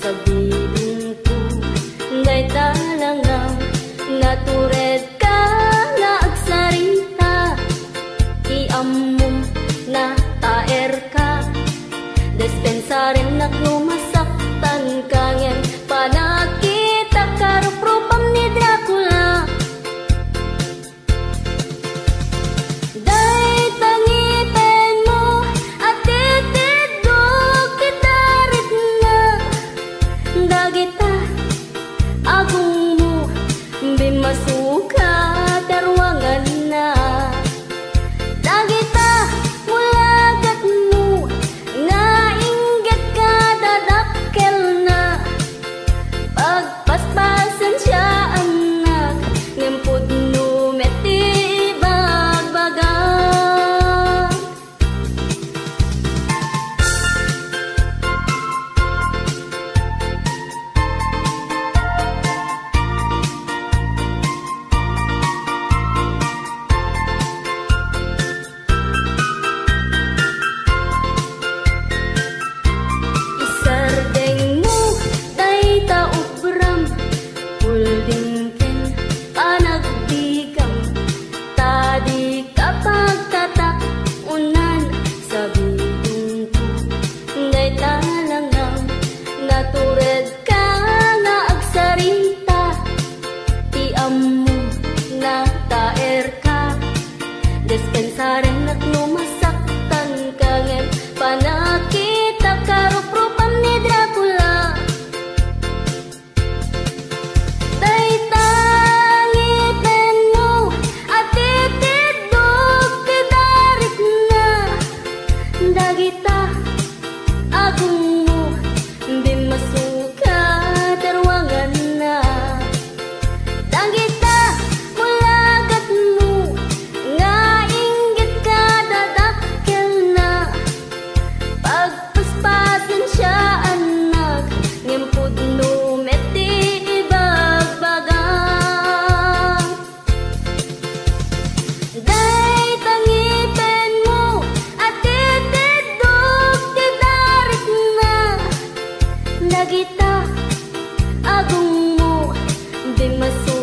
sa bidong ko. Ngay talangang natured ka na agsarita, iamom na taer ka, dispensaren naglumasaktan ka ngayon. Panakita karupropam ni Dracula, day tangipen mo at titidog kitarit na, dagita agong mo bimasuka darwangan na, dagita mulagat mo nga inggit ka dadakkel na, pagpaspasan siya anak ngempud no meti bagbaga. Isardeng mo day taubram, pulding ken panagdigam, tadi kapag tatak unan sa bidong ko. Ngay talangang natured ka nga agsarita, tiammo na taer ka, dispensaren at lumasaktan ka ngayon. Panakita karupropam ni Dracula, day tangipen mo at titidog kidarit na, dagita agong mo bimasuka darwangan na, dagita mulagat mo nga inggit ka dadakkel na, pagpaspasan siya anak ngempud no meti ibagbaga. Day tangipen mo at titidog kidarit na, dagita agong mo bimasuka